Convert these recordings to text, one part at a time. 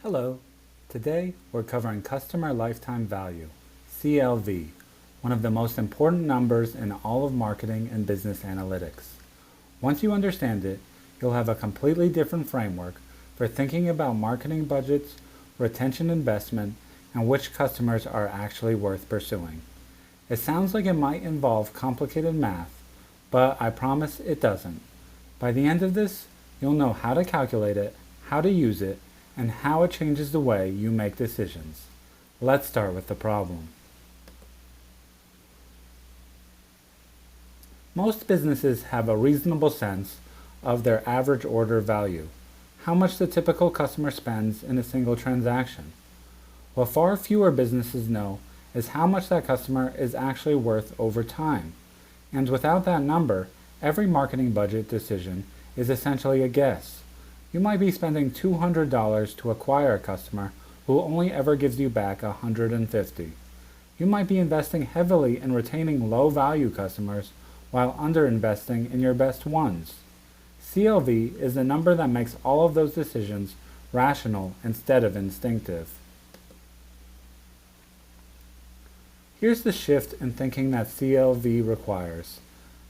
Hello. Today we're covering Customer Lifetime Value, CLV, one of the most important numbers in all of marketing and business analytics. Once you understand it, you'll have a completely different framework for thinking about marketing budgets, retention investment, and which customers are actually worth pursuing. It sounds like it might involve complicated math, but I promise it doesn't. By the end of this, you'll know how to calculate it, how to use it, and how it changes the way you make decisions. Let's start with the problem. Most businesses have a reasonable sense of their average order value, how much the typical customer spends in a single transaction. What far fewer businesses know is how much that customer is actually worth over time. And without that number, every marketing budget decision is essentially a guess. You might be spending $200 to acquire a customer who only ever gives you back $150. You might be investing heavily in retaining low-value customers while underinvesting in your best ones. CLV is the number that makes all of those decisions rational instead of instinctive. Here's the shift in thinking that CLV requires.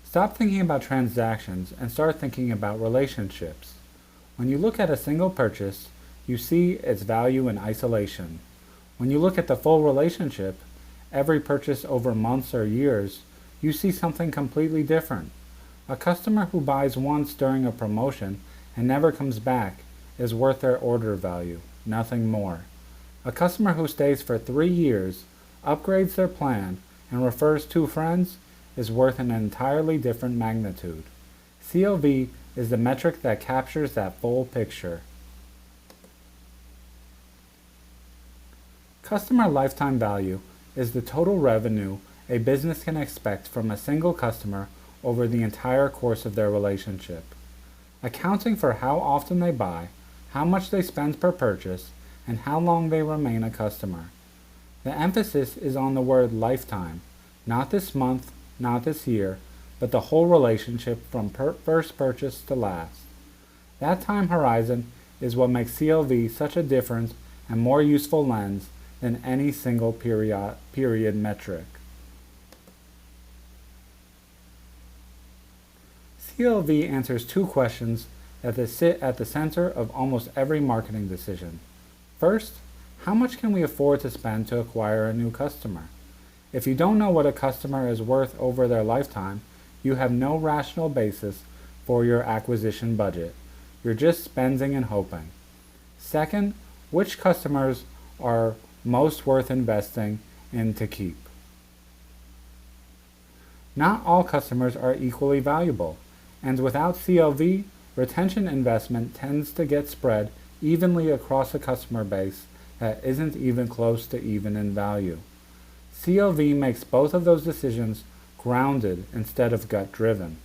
Stop thinking about transactions and start thinking about relationships. When you look at a single purchase, you see its value in isolation. When you look at the full relationship, every purchase over months or years, you see something completely different. A customer who buys once during a promotion and never comes back is worth their order value, nothing more. A customer who stays for 3 years, upgrades their plan, and refers 2 friends is worth an entirely different magnitude. CLV is the metric that captures that full picture. Customer lifetime value is the total revenue a business can expect from a single customer over the entire course of their relationship. Accounting for how often they buy, how much they spend per purchase, and how long they remain a customer. The emphasis is on the word lifetime, not this month, not this year, but the whole relationship from first purchase to last. That time horizon is what makes CLV such a different and more useful lens than any single period metric. CLV answers 2 questions that sit at the center of almost every marketing decision. First, how much can we afford to spend to acquire a new customer? If you don't know what a customer is worth over their lifetime, you have no rational basis for your acquisition budget. You're just spending and hoping. Second, which customers are most worth investing in to keep? Not all customers are equally valuable, and without CLV, retention investment tends to get spread evenly across a customer base that isn't even close to even in value. CLV makes both of those decisions grounded instead of gut-driven.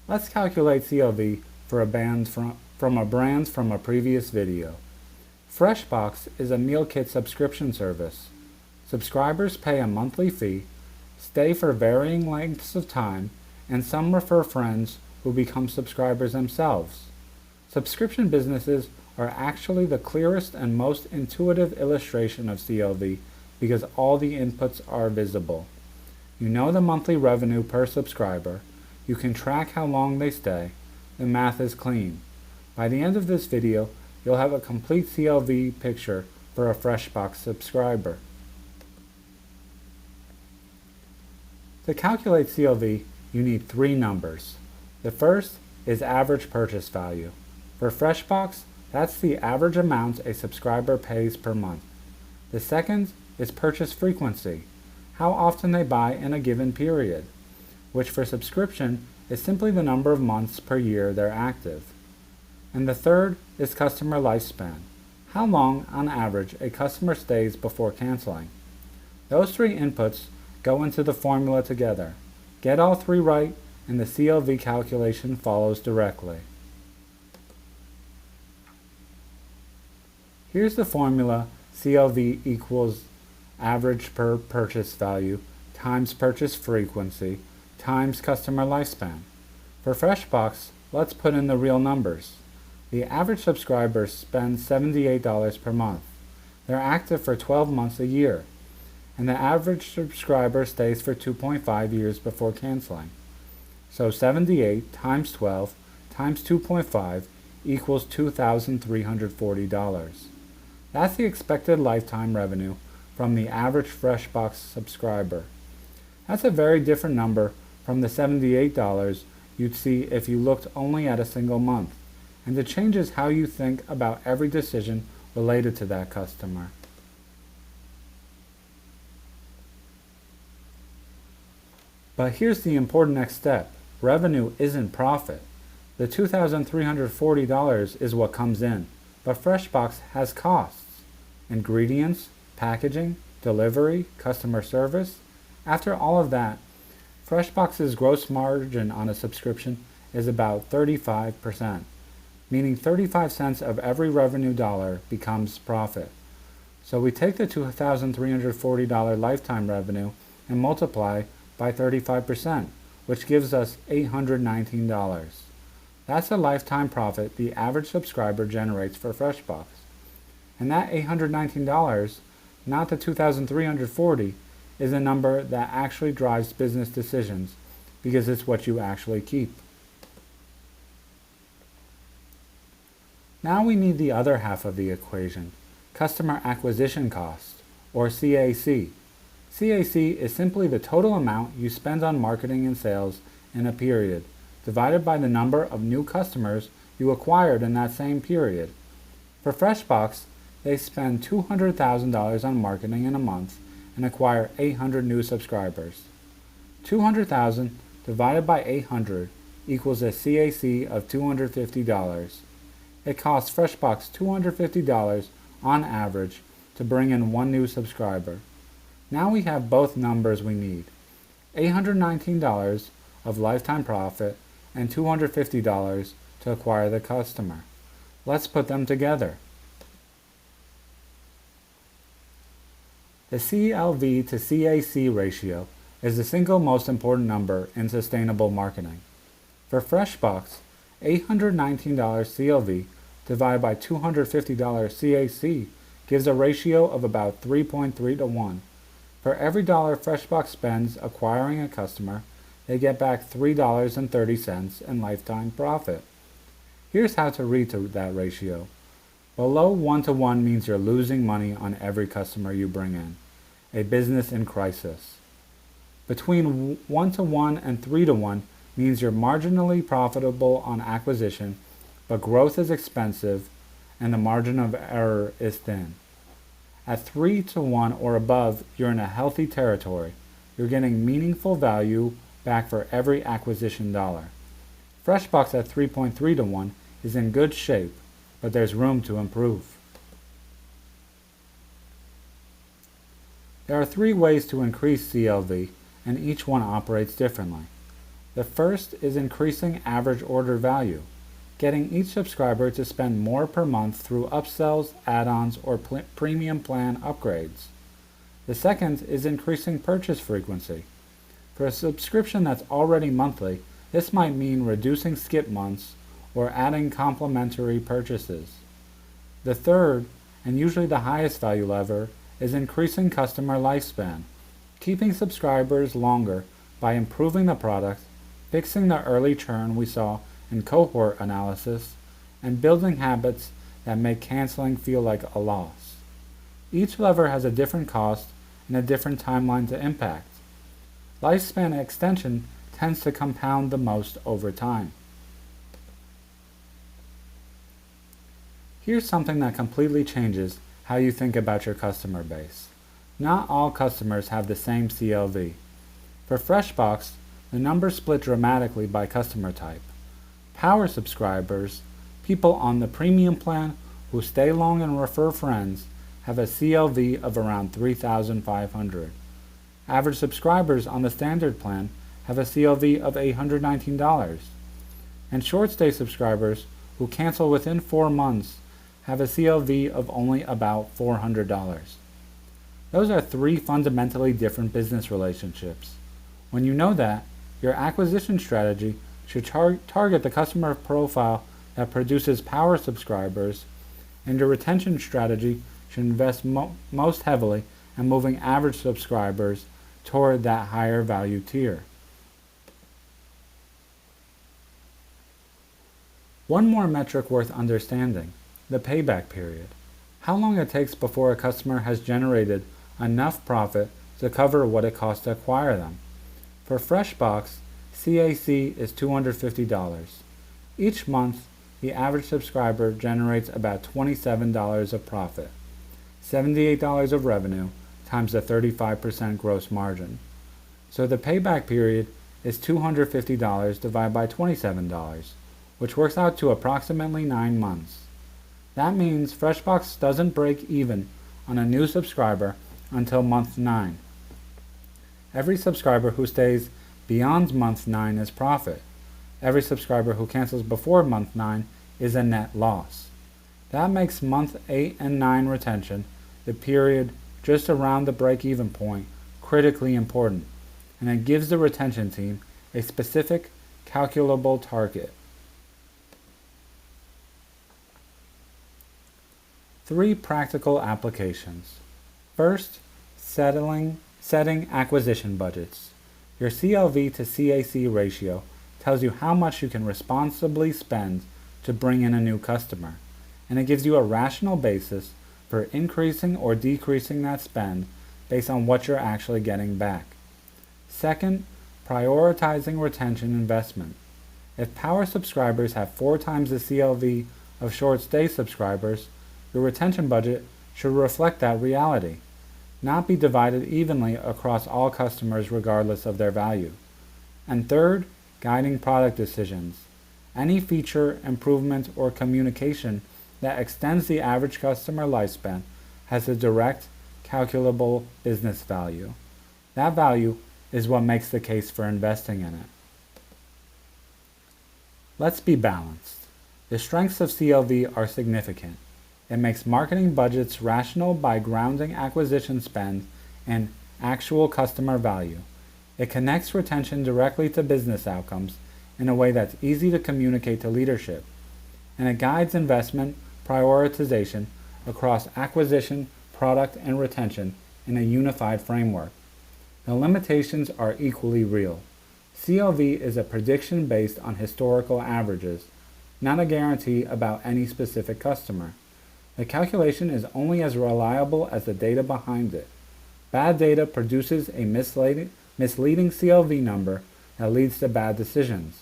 Let's calculate CLV for a brand from a previous video. FreshBox is a meal kit subscription service. Subscribers pay a monthly fee, stay for varying lengths of time, and some refer friends who become subscribers themselves. Subscription businesses are actually the clearest and most intuitive illustration of CLV because all the inputs are visible. You know the monthly revenue per subscriber, you can track how long they stay, the math is clean. By the end of this video, you'll have a complete CLV picture for a FreshBox subscriber. To calculate CLV, you need 3 numbers. The first is average purchase value. For FreshBox, that's the average amount a subscriber pays per month. The second is purchase frequency, how often they buy in a given period, which for subscription is simply the number of months per year they're active. And the third is customer lifespan, how long on average a customer stays before canceling. Those 3 inputs go into the formula together. Get all 3 right and the CLV calculation follows directly. Here's the formula: CLV equals average per purchase value times purchase frequency times customer lifespan. For FreshBox, let's put in the real numbers. The average subscriber spends $78 per month. They're active for 12 months a year, and the average subscriber stays for 2.5 years before canceling. So 78 times 12 times 2.5 equals $2,340. That's the expected lifetime revenue from the average FreshBox subscriber. That's a very different number from the $78 you'd see if you looked only at a single month, and it changes how you think about every decision related to that customer. But here's the important next step. Revenue isn't profit. The $2,340 is what comes in, but FreshBox has costs: ingredients, packaging, delivery, customer service. After all of that, FreshBox's gross margin on a subscription is about 35%, meaning 35 cents of every revenue dollar becomes profit. So we take the $2,340 lifetime revenue and multiply by 35%, which gives us $819. That's the lifetime profit the average subscriber generates for FreshBox. And that $819, not the $2,340, is a number that actually drives business decisions because it's what you actually keep. Now we need the other half of the equation, customer acquisition cost, or CAC. CAC is simply the total amount you spend on marketing and sales in a period, divided by the number of new customers you acquired in that same period. For FreshBox, they spend $200,000 on marketing in a month and acquire 800 new subscribers. 200,000 divided by 800 equals a CAC of $250. It costs FreshBox $250 on average to bring in one new subscriber. Now we have both numbers we need: $819 of lifetime profit and $250 to acquire the customer. Let's put them together. The CLV to CAC ratio is the single most important number in sustainable marketing. For FreshBox, $819 CLV divided by $250 CAC gives a ratio of about 3.3 to 1. For every dollar FreshBox spends acquiring a customer, they get back $3.30 in lifetime profit. Here's how to read to that ratio. Below 1 to 1 means you're losing money on every customer you bring in, a business in crisis. Between 1 to 1 and 3 to 1 means you're marginally profitable on acquisition, but growth is expensive and the margin of error is thin. At 3 to 1 or above, you're in a healthy territory. You're getting meaningful value back for every acquisition dollar. FreshBox at 3.3 to 1 is in good shape, but there's room to improve. There are 3 ways to increase CLV, and each one operates differently. The first is increasing average order value, getting each subscriber to spend more per month through upsells, add-ons, or premium plan upgrades. The second is increasing purchase frequency. For a subscription that's already monthly, this might mean reducing skip months or adding complementary purchases. The third, and usually the highest value lever, is increasing customer lifespan, keeping subscribers longer by improving the product, fixing the early churn we saw in cohort analysis, and building habits that make canceling feel like a loss. Each lever has a different cost and a different timeline to impact. Lifespan extension tends to compound the most over time. Here's something that completely changes how you think about your customer base. Not all customers have the same CLV. For FreshBox, the numbers split dramatically by customer type. Power subscribers, people on the premium plan who stay long and refer friends, have a CLV of around $3,500. Average subscribers on the standard plan have a CLV of $819. And short stay subscribers who cancel within 4 months have a CLV of only about $400. Those are 3 fundamentally different business relationships. When you know that, your acquisition strategy should target the customer profile that produces power subscribers, and your retention strategy should invest most heavily in moving average subscribers toward that higher value tier. One more metric worth understanding: the payback period. How long it takes before a customer has generated enough profit to cover what it costs to acquire them. For FreshBox, CAC is $250. Each month, the average subscriber generates about $27 of profit, $78 of revenue times the 35% gross margin. So the payback period is $250 divided by $27, which works out to approximately 9 months. That means FreshBox doesn't break even on a new subscriber until month 9. Every subscriber who stays beyond month 9 is profit. Every subscriber who cancels before month 9 is a net loss. That makes month 8 and 9 retention, the period just around the break-even point, critically important, and it gives the retention team a specific, calculable target. 3 practical applications. First, setting acquisition budgets. Your CLV to CAC ratio tells you how much you can responsibly spend to bring in a new customer, and it gives you a rational basis for increasing or decreasing that spend based on what you're actually getting back. Second, prioritizing retention investment. If power subscribers have 4 times the CLV of short stay subscribers, your retention budget should reflect that reality, not be divided evenly across all customers regardless of their value. And third, guiding product decisions. Any feature, improvement, or communication that extends the average customer lifespan has a direct, calculable business value. That value is what makes the case for investing in it. Let's be balanced. The strengths of CLV are significant. It makes marketing budgets rational by grounding acquisition spend in actual customer value. It connects retention directly to business outcomes in a way that's easy to communicate to leadership. And it guides investment prioritization across acquisition, product, and retention in a unified framework. The limitations are equally real. CLV is a prediction based on historical averages, not a guarantee about any specific customer. The calculation is only as reliable as the data behind it. Bad data produces a misleading CLV number that leads to bad decisions.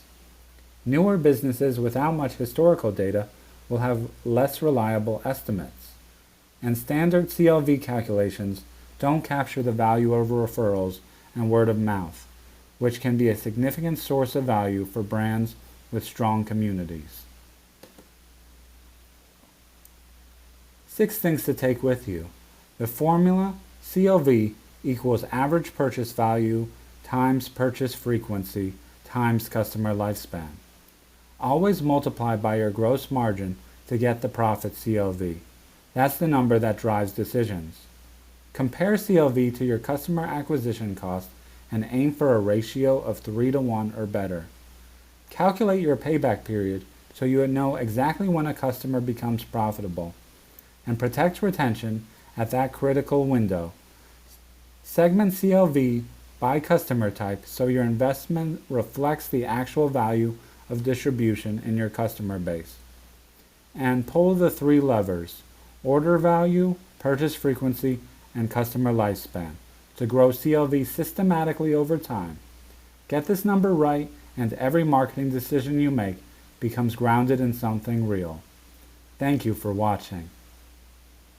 Newer businesses without much historical data will have less reliable estimates. And standard CLV calculations don't capture the value of referrals and word of mouth, which can be a significant source of value for brands with strong communities. 6 things to take with you. The formula: CLV equals average purchase value times purchase frequency times customer lifespan. Always multiply by your gross margin to get the profit CLV. That's the number that drives decisions. Compare CLV to your customer acquisition cost and aim for a ratio of 3-to-1 or better. Calculate your payback period so you know exactly when a customer becomes profitable, and protect retention at that critical window. Segment CLV by customer type so your investment reflects the actual value of distribution in your customer base. And pull the 3 levers: order value, purchase frequency, and customer lifespan to grow CLV systematically over time. Get this number right, and every marketing decision you make becomes grounded in something real. Thank you for watching.